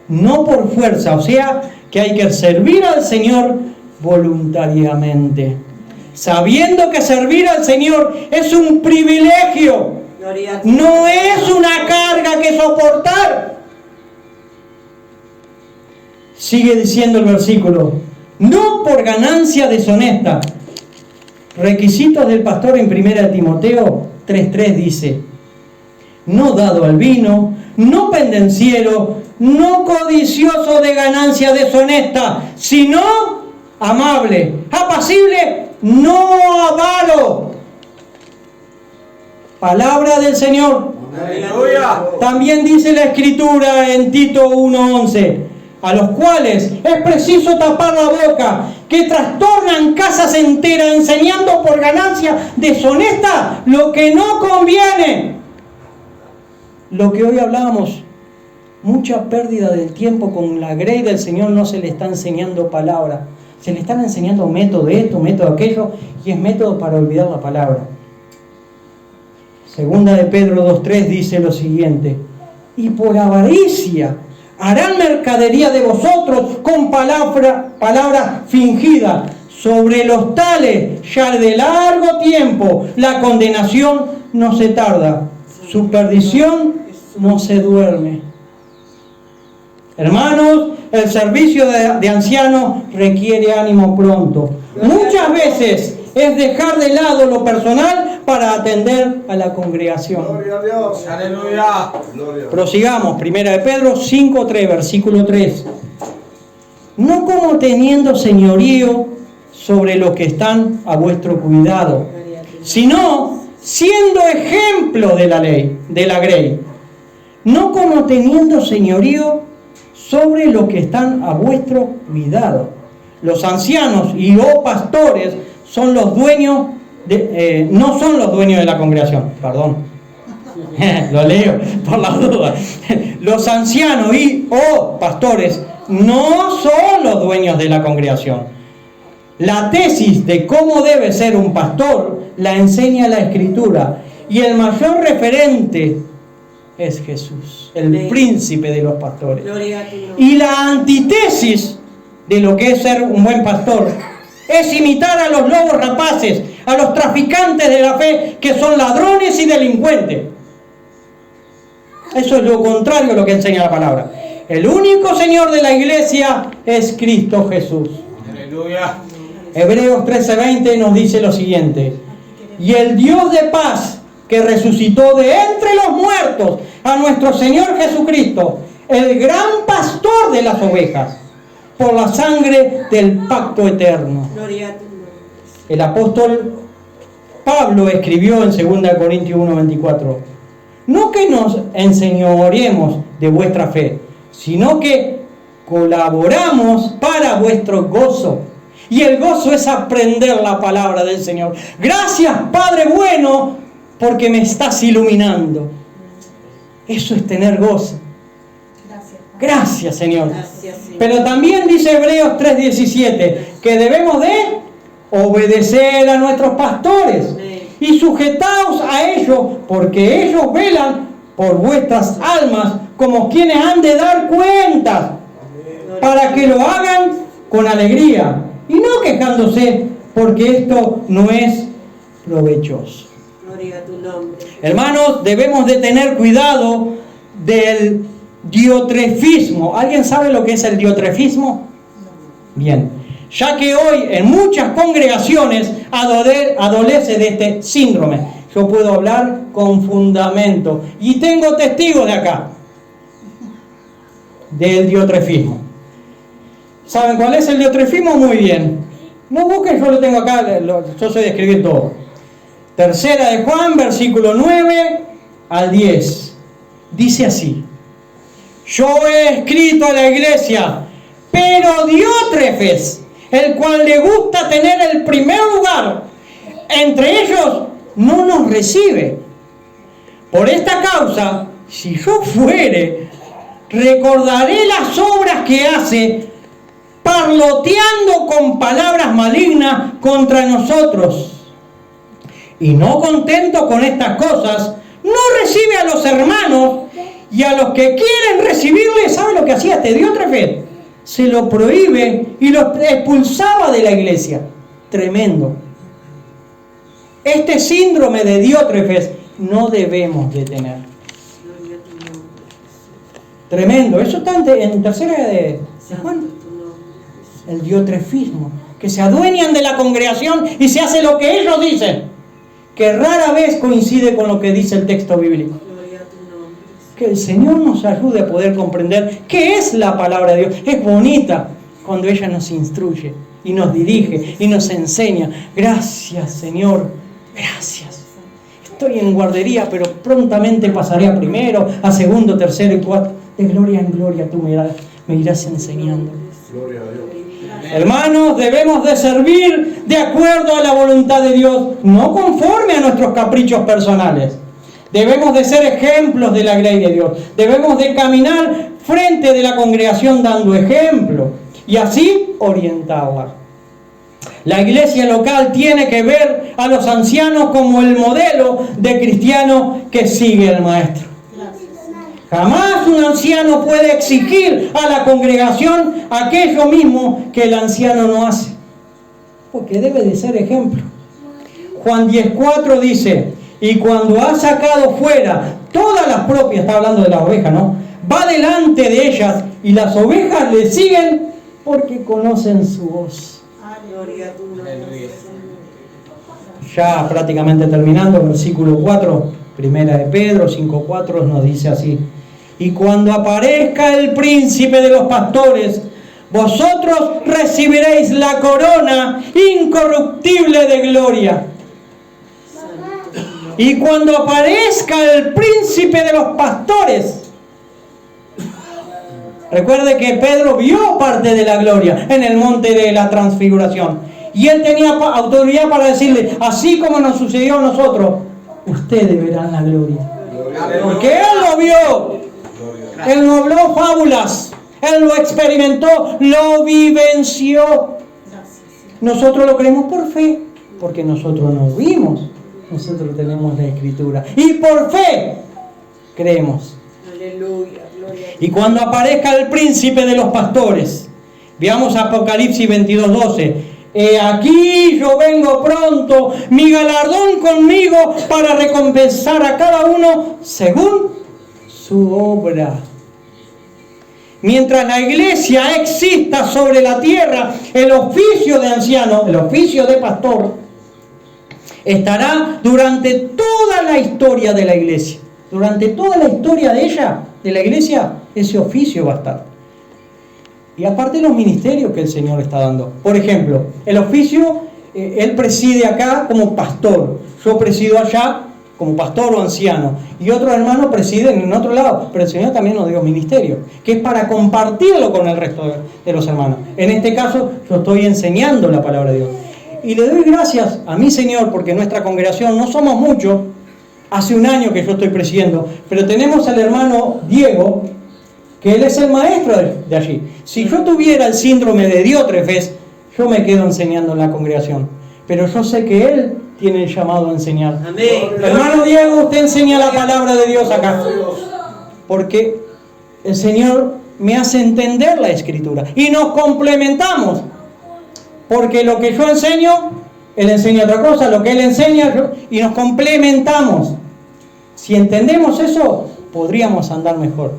no por fuerza. O sea, que hay que servir al Señor voluntariamente, sabiendo que servir al Señor es un privilegio, Gloria a tu no nombre. es una carga que soportar. Sigue diciendo el versículo: no por ganancia deshonesta. Requisitos del pastor en 1 Timoteo 3:3 dice: no dado al vino, no pendenciero, no codicioso de ganancia deshonesta, sino amable, apacible, no avaro. Palabra del Señor. Aleluya. También dice la Escritura en Tito 1:11: a los cuales es preciso tapar la boca, que trastornan casas enteras, enseñando por ganancia deshonesta lo que no conviene. Lo que hoy hablábamos, mucha pérdida del tiempo con la grey del Señor. No se le está enseñando palabra, se le están enseñando método de esto, método de aquello, y es método para olvidar la palabra. Segunda de Pedro 2:3 dice lo siguiente: y por avaricia harán mercadería de vosotros con palabra fingida. Sobre los tales ya de largo tiempo la condenación no se tarda, su perdición no se duerme. Hermanos, el servicio de ancianos requiere ánimo pronto. Muchas veces es dejar de lado lo personal para atender a la congregación. Gloria a Dios. Aleluya. Gloria. Prosigamos, 1 de Pedro 5:3, versículo 3. No como teniendo señorío sobre los que están a vuestro cuidado, Gloria a tu nombre. sino siendo ejemplo de la ley, de la grey. No como teniendo señorío sobre los que están a vuestro cuidado. Los ancianos y pastores son los dueños no son los dueños de la congregación, perdón. Lo leo por la duda. Los ancianos y pastores no son los dueños de la congregación. La tesis de cómo debe ser un pastor la enseña la Escritura, y el mayor referente es Jesús, el Amén. príncipe de los pastores. Gloria a tu nombre. Y la antítesis de lo que es ser un buen pastor es imitar a los lobos rapaces, a los traficantes de la fe, que son ladrones y delincuentes. Eso es lo contrario a lo que enseña la palabra. El único Señor de la iglesia es Cristo Jesús. Aleluya. Hebreos 13:20 nos dice lo siguiente: y el Dios de paz, que resucitó de entre los muertos a nuestro Señor Jesucristo, el gran pastor de las ovejas, por la sangre del pacto eterno. Gloria a tu nombre. El apóstol Pablo escribió en 2 Corintios 1:24: no que nos enseñoreemos de vuestra fe, sino que colaboramos para vuestro gozo. Y el gozo es aprender la palabra del Señor. Gracias, Padre bueno, porque me estás iluminando. Eso es tener gozo. Gracias, Señor. Gracias, Señor. Pero también dice Hebreos 3:17 que debemos de obedecer a nuestros pastores y sujetaos a ellos, porque ellos velan por vuestras almas como quienes han de dar cuentas, para que lo hagan con alegría y no quejándose, porque esto no es provechoso. Gloria a tu nombre. Hermanos, debemos de tener cuidado del diotrefismo. ¿Alguien sabe lo que es el diotrefismo? Bien, ya que hoy en muchas congregaciones adolece de este síndrome. Yo puedo hablar con fundamento y tengo testigos de acá del diotrefismo. ¿Saben cuál es el diotrefismo? Muy bien. No busquen, yo lo tengo acá, yo sé de escribir todo. Tercera de Juan, versículo 9 al 10. Dice así: yo he escrito a la iglesia, pero Diótrefes, el cual le gusta tener el primer lugar entre ellos, no nos recibe. Por esta causa, si yo fuere, recordaré las obras que hace, parloteando con palabras malignas contra nosotros. Y no contento con estas cosas, no recibe a los hermanos, y a los que quieren recibirle, ¿sabe lo que hacía este Diótrefes? Se lo prohíbe y los expulsaba de la iglesia. Tremendo. Este síndrome de Diótrefes no debemos de tener. Tremendo. Eso está en tercera de Juan. El diotrefismo. Que se adueñan de la congregación y se hace lo que ellos dicen, que rara vez coincide con lo que dice el texto bíblico. Que el Señor nos ayude a poder comprender qué es la palabra de Dios. Es bonita cuando ella nos instruye y nos dirige y nos enseña. Gracias, Señor, gracias. Estoy en guardería, pero prontamente pasaré a primero, a segundo, tercero y cuarto. De gloria en gloria tú me irás enseñando. Gloria a Dios. Hermanos, debemos de servir de acuerdo a la voluntad de Dios, no conforme a nuestros caprichos personales. Debemos de ser ejemplos de la grey de Dios. Debemos de caminar frente de la congregación dando ejemplo y así orientarla. La iglesia local tiene que ver a los ancianos como el modelo de cristiano que sigue al maestro. Jamás un anciano puede exigir a la congregación aquello mismo que el anciano no hace, porque debe de ser ejemplo. Juan 10:4 dice: y cuando ha sacado fuera todas las propias, está hablando de las ovejas, ¿no? Va delante de ellas y las ovejas le siguen porque conocen su voz. Ya prácticamente terminando, versículo 4, primera de Pedro 5:4 nos dice así: y cuando aparezca el príncipe de los pastores, vosotros recibiréis la corona incorruptible de gloria. Y cuando aparezca el príncipe de los pastores, recuerde que Pedro vio parte de la gloria en el monte de la transfiguración. Y él tenía autoridad para decirle: así como nos sucedió a nosotros, ustedes verán la gloria. Porque él lo vio. Él no habló fábulas. Él lo experimentó, lo vivenció. Nosotros lo creemos por fe, porque nosotros no vimos. Nosotros tenemos la Escritura y por fe creemos. Aleluya, gloria. Y cuando aparezca el príncipe de los pastores, veamos Apocalipsis 22:12. He aquí yo vengo pronto, mi galardón conmigo para recompensar a cada uno según su obra. Mientras la iglesia exista sobre la tierra, el oficio de anciano, el oficio de pastor, estará durante toda la historia de la iglesia. Durante toda la historia de ella, de la iglesia, ese oficio va a estar. Y aparte los ministerios que el Señor está dando. Por ejemplo, el oficio, Él preside acá como pastor. Yo presido allá como pastor o anciano. Y otros hermanos presiden en otro lado. Pero el Señor también nos dio ministerio, que es para compartirlo con el resto de los hermanos. En este caso, yo estoy enseñando la palabra de Dios. Y le doy gracias a mi Señor, porque nuestra congregación no somos muchos. Hace un año que yo estoy presidiendo, pero tenemos al hermano Diego, que él es el maestro de allí. Si yo tuviera el síndrome de Diótrefes, yo me quedo enseñando en la congregación. Pero yo sé que él tiene el llamado a enseñar. Amén. Hermano Diego, usted enseña la palabra de Dios acá. Porque el Señor me hace entender la Escritura. Y nos complementamos. Porque lo que yo enseño, él enseña otra cosa, lo que él enseña, y nos complementamos. Si entendemos eso, podríamos andar mejor.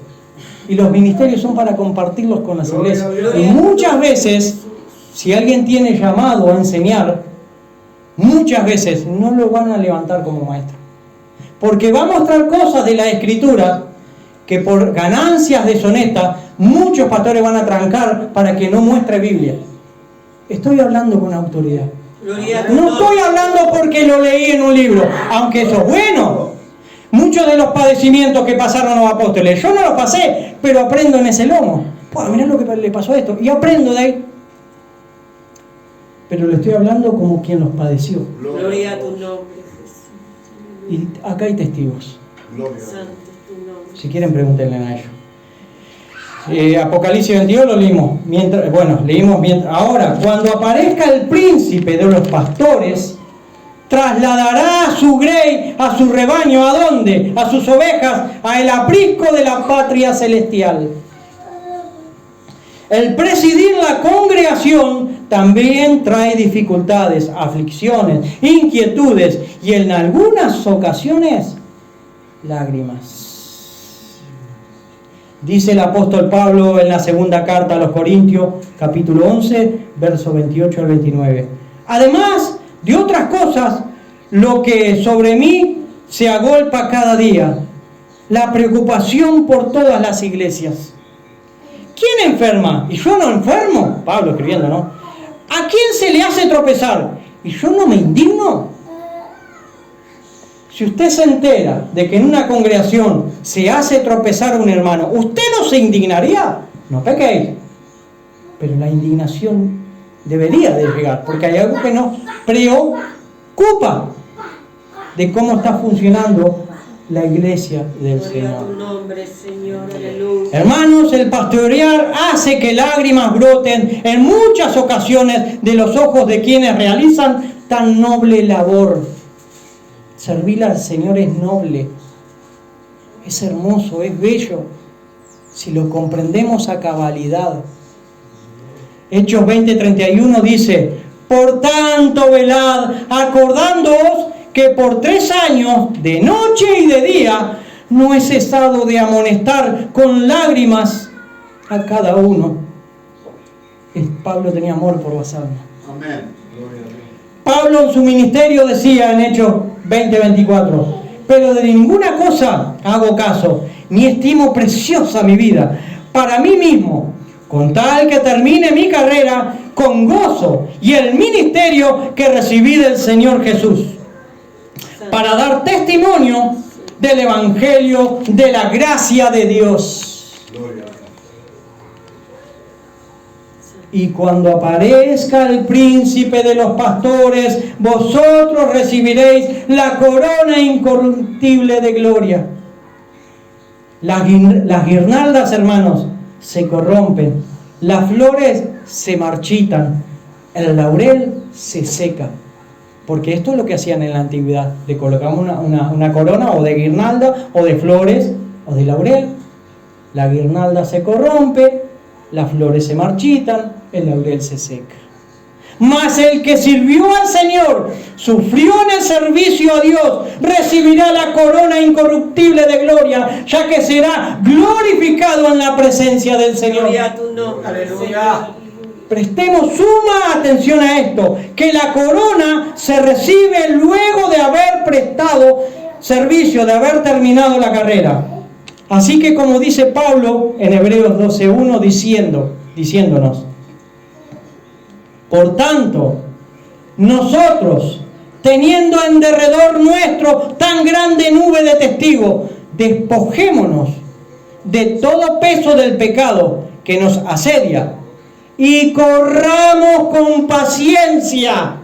Y los ministerios son para compartirlos con las iglesias. Y muchas veces, si alguien tiene llamado a enseñar, muchas veces no lo van a levantar como maestro. Porque va a mostrar cosas de la Escritura que por ganancias deshonestas muchos pastores van a trancar para que no muestre Biblia. Estoy hablando con autoridad. No estoy hablando porque lo leí en un libro, aunque eso es bueno. Muchos de los padecimientos que pasaron los apóstoles, yo no los pasé, pero aprendo en ese lomo. Mirá lo que le pasó a esto, y aprendo de ahí. Pero le estoy hablando como quien los padeció. Gloria a tu nombre, Jesús. Y acá hay testigos. Santo es tu nombre. Si quieren, pregúntenle a ellos. Apocalipsis 22 lo leímos. Leímos mientras. Ahora, cuando aparezca el príncipe de los pastores, trasladará a su grey, a su rebaño, ¿a dónde? A sus ovejas, a el aprisco de la patria celestial. El presidir la congregación también trae dificultades, aflicciones, inquietudes y en algunas ocasiones lágrimas. Dice el apóstol Pablo en la segunda carta a los Corintios, capítulo 11, versos 28 al 29. Además de otras cosas, lo que sobre mí se agolpa cada día, la preocupación por todas las iglesias. ¿Quién enferma? ¿Y yo no enfermo? Pablo escribiendo, ¿no? ¿A quién se le hace tropezar? ¿Y yo no me indigno? Si usted se entera de que en una congregación se hace tropezar a un hermano, ¿usted no se indignaría? No pequéis. Pero la indignación debería de llegar, porque hay algo que nos preocupa de cómo está funcionando la iglesia del Señor. Tu nombre, Señor, aleluya. Hermanos, el pastorear hace que lágrimas broten en muchas ocasiones de los ojos de quienes realizan tan noble labor. Servir al Señor es noble, es hermoso, es bello, si lo comprendemos a cabalidad. Hechos 20:31 dice: por tanto velad, acordándoos que por 3 años, de noche y de día, no he cesado de amonestar con lágrimas a cada uno. Pablo tenía amor por las almas. Amén. Pablo en su ministerio decía en Hechos 20:24: pero de ninguna cosa hago caso, ni estimo preciosa mi vida para mí mismo, con tal que termine mi carrera con gozo y el ministerio que recibí del Señor Jesús, para dar testimonio del Evangelio de la gracia de Dios. Gloria. Y cuando aparezca el príncipe de los pastores, vosotros recibiréis la corona incorruptible de gloria. Las guirnaldas, hermanos, se corrompen, las flores se marchitan, el laurel se seca. Porque esto es lo que hacían en la antigüedad. Le colocamos una corona o de guirnalda o de flores o de laurel. La guirnalda se corrompe, las flores se marchitan, el laurel se seca. Mas el que sirvió al Señor, sufrió en el servicio a Dios, recibirá la corona incorruptible de gloria, ya que será glorificado en la presencia del Señor. Gloria a tu nombre, Aleluya. Prestemos suma atención a esto, que la corona se recibe luego de haber prestado servicio, de haber terminado la carrera. Así que, como dice Pablo en Hebreos 12:1, diciéndonos: por tanto, nosotros, teniendo en derredor nuestro tan grande nube de testigos, despojémonos de todo peso del pecado que nos asedia y corramos con paciencia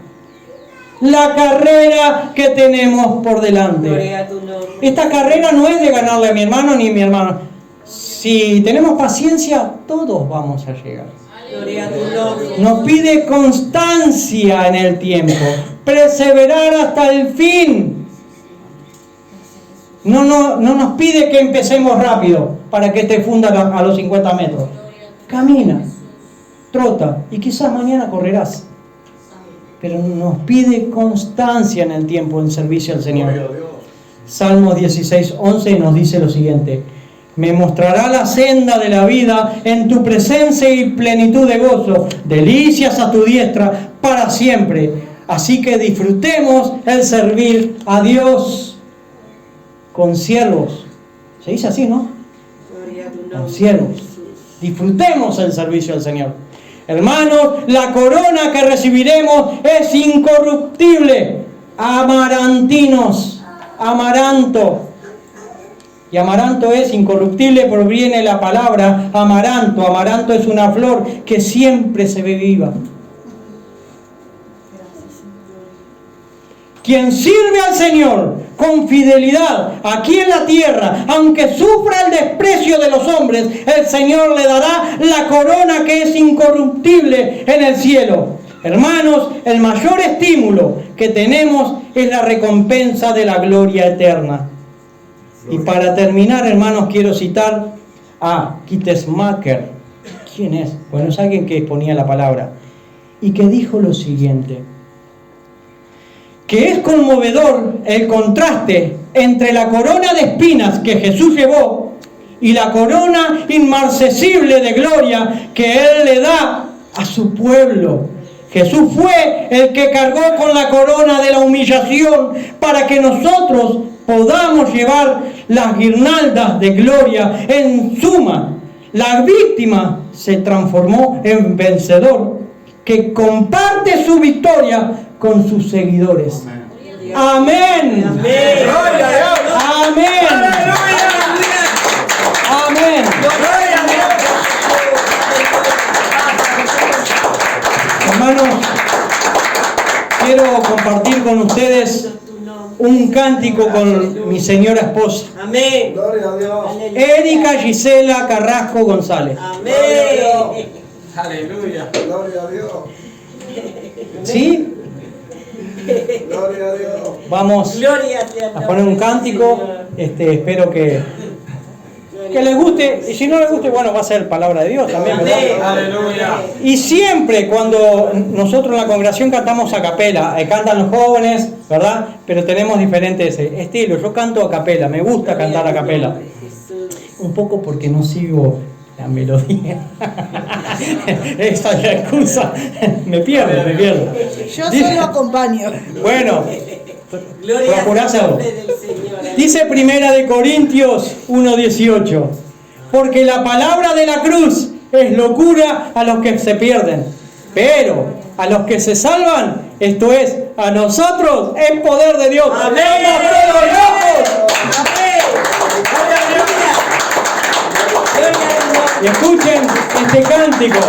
la carrera que tenemos por delante. Gloria a tu nombre. Esta carrera no es de ganarle a mi hermano ni a mi hermano. Si tenemos paciencia, todos vamos a llegar. Gloria a tu nombre. Nos pide constancia en el tiempo, perseverar hasta el fin. No nos pide que empecemos rápido para que te funda a los 50 metros. Camina, trota y quizás mañana correrás. pero nos pide constancia en el tiempo en servicio al Señor. Salmos 16:11 nos dice lo siguiente: me mostrará la senda de la vida, en tu presencia y plenitud de gozo, delicias a tu diestra para siempre. Así que disfrutemos el servir a Dios con siervos. Se dice así, ¿no? Con siervos. Disfrutemos el servicio al Señor. Hermanos, la corona que recibiremos es incorruptible. Amarantinos, amaranto. Y amaranto es incorruptible, proviene la palabra amaranto. Amaranto es una flor que siempre se ve viva. Quien sirve al Señor con fidelidad aquí en la tierra, aunque sufra el desprecio de los hombres, el Señor le dará la corona que es incorruptible en el cielo. Hermanos, el mayor estímulo que tenemos es la recompensa de la gloria eterna. Y para terminar, hermanos, quiero citar a Kittesmacher. ¿Quién es? Bueno, es alguien que exponía la palabra y que dijo lo siguiente: que es conmovedor el contraste entre la corona de espinas que Jesús llevó y la corona inmarcesible de gloria que Él le da a su pueblo. Jesús fue el que cargó con la corona de la humillación para que nosotros podamos llevar las guirnaldas de gloria. En suma, la víctima se transformó en vencedor, que comparte su victoria con sus seguidores. Amén. Amén. Amén. Amén. Hermanos, quiero compartir con ustedes un cántico con mi señora esposa. Amén. Gloria a Dios. Erika Gisela Carrasco González. Amén. Aleluya. Gloria a Dios. ¿Sí? Gloria a Dios. Vamos a poner un cántico. Espero que les guste. Y si no les guste, bueno, va a ser palabra de Dios también, ¿verdad? Aleluya. Y siempre cuando nosotros en la congregación cantamos a capela, cantan los jóvenes, ¿verdad? Pero tenemos diferentes estilos. Yo canto a capela, me gusta cantar a capela. Un poco porque no sigo la melodía. Esa es la excusa. Me pierdo. Yo solo acompaño. Bueno, Gloria procurá al hacerlo. nombre del Señor. Dice 1 Corintios 1:18: porque la palabra de la cruz es locura a los que se pierden, pero a los que se salvan, esto es, a nosotros, es poder de Dios. Amén. ¡Vamos todos locos! Y escuchen este cántico.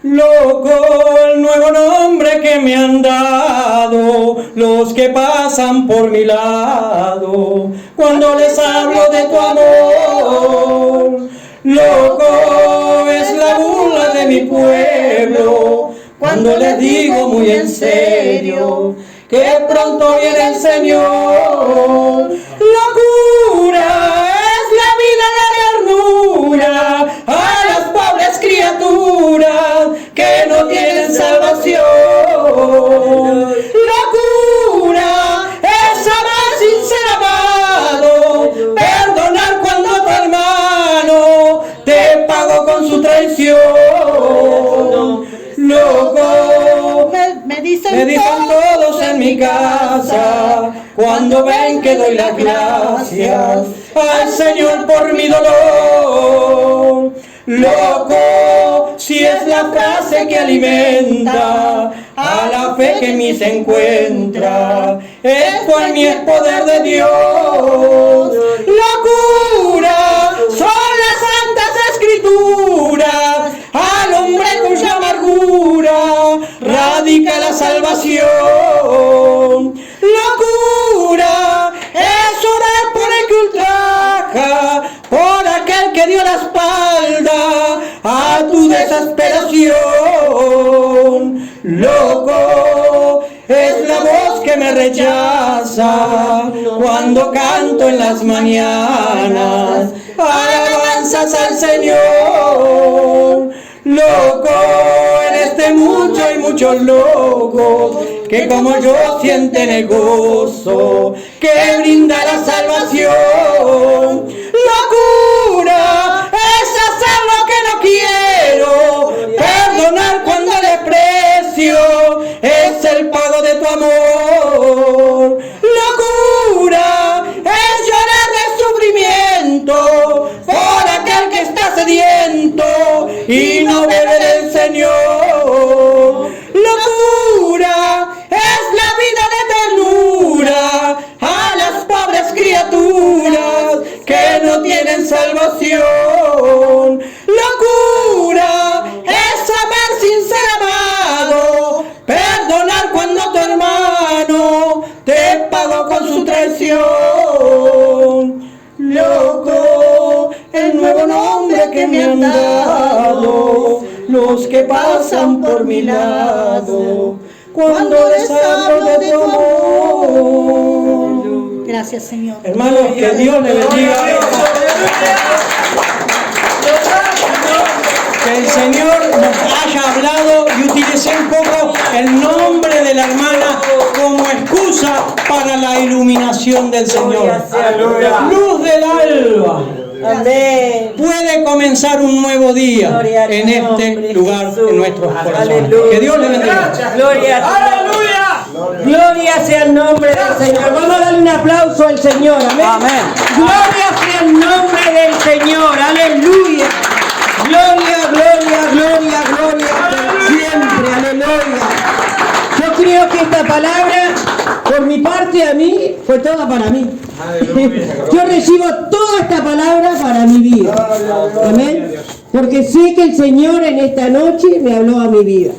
Loco el nuevo nombre que me han dado los que pasan por mi lado, cuando les hablo de tu amor. Loco es la burla de mi pueblo, cuando les digo muy en serio que pronto viene el Señor. Locura es la vida, la ternura a las pobres criaturas que no tienen salvación. Locura es amar sin ser amado, perdonar cuando tu hermano te pagó con su traición. Loco, Me dicen me dicen todos en mi casa, cuando ven que doy las gracias al Señor por mi dolor. Loco, si es la frase que alimenta a la fe que en mí se encuentra, esto en mí es poder de Dios. Locura son las santas escrituras, al hombre cuya amargura radica la salvación. Locura es orar por el que ultraja, por aquel que dio la espalda a tu desesperación. Loco es la voz que me rechaza cuando canto en las mañanas alabanzas al Señor. loco en este mundo hay muchos locos que como yo sienten el gozo que brinda la salvación. Locura es hacer lo que no quiero, perdonar cuando desprecio es el pago de tu amor. Locura es llorar de sufrimiento por aquel que está sediento y no bebe del Señor. Locura es la vida de ternura a las pobres criaturas que no tienen salvación. Locura es amar sin ser amado, perdonar cuando tu hermano te pagó con su traición. Loco, el nuevo nombre que me han dado los que pasan por mi lado cuando les hablo de tu amor. Gracias, Señor. Hermanos, que Dios les bendiga. Que el Señor nos haya hablado y utilicé un poco el nombre de la hermana como excusa para la iluminación del Señor. Luz del alba. Amén. Puede comenzar un nuevo día Gloria a en Dios, este lugar, Jesús. en nuestros corazones. Aleluya. Que Dios les bendiga. Gloria a Dios. Gloria sea el nombre del Señor. Vamos a darle un aplauso al Señor. Amén. Gloria sea el nombre del Señor. Aleluya. Gloria, gloria, gloria, gloria. Por siempre. Aleluya. Yo creo que esta palabra, por mi parte, a mí, fue toda para mí. Yo recibo toda esta palabra para mi vida. Amén. Porque sé que el Señor en esta noche me habló a mi vida.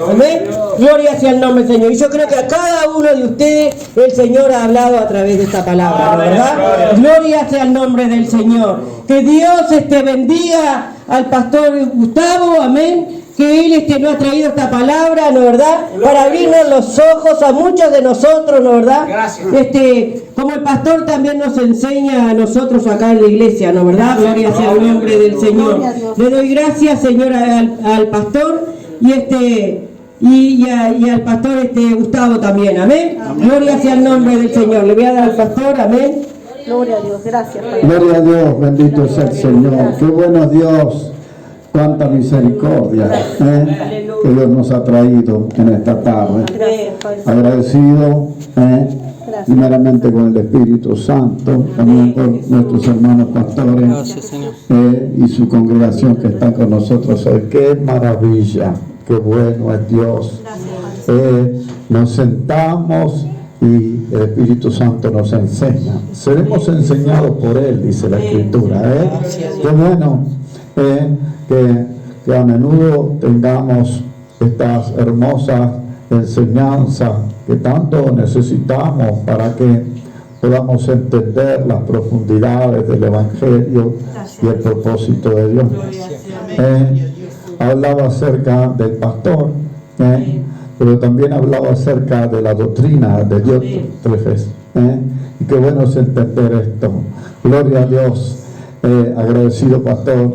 Amén. Gloria sea el nombre del Señor. Y yo creo que a cada uno de ustedes el Señor ha hablado a través de esta palabra, ¿no, verdad? Gloria sea el nombre del Señor. Que Dios bendiga al pastor Gustavo, amén. Que Él nos ha traído esta palabra, ¿no verdad? Para abrirnos los ojos a muchos de nosotros, ¿no verdad? Gracias. Como el pastor también nos enseña a nosotros acá en la iglesia, ¿no verdad? Gloria sea el nombre del Señor. Le doy gracias, Señor, al pastor y al pastor Gustavo también, amén. Gloria sea el nombre del Señor. Le voy a dar al pastor, amén. Gloria a Dios. Gracias, Padre. Gloria a Dios, bendito sea el Señor. Qué bueno es Dios, cuánta misericordia que Dios nos ha traído en esta tarde. Agradecido primeramente con el Espíritu Santo, también con nuestros hermanos pastores y su congregación que está con nosotros hoy. Qué maravilla, qué bueno es Dios. Nos sentamos y el Espíritu Santo nos enseña. Seremos enseñados por Él, dice la Escritura. Qué bueno que a menudo tengamos estas hermosas enseñanzas que tanto necesitamos para que podamos entender las profundidades del Evangelio y el propósito de Dios. Hablaba acerca del pastor, pero también hablaba acerca de la doctrina de Dios. Y qué bueno es entender esto. Gloria a Dios. Agradecido pastor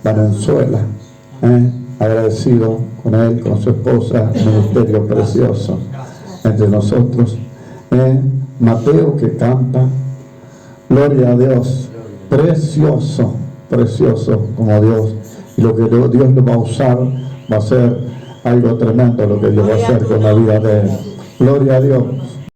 Valenzuela, agradecido con él, con su esposa, ministerio precioso entre nosotros. Mateo que canta, gloria a Dios, precioso, precioso como Dios. Y lo que Dios lo va a usar va a ser algo tremendo, lo que Dios va a hacer con la vida de él. Gloria a Dios.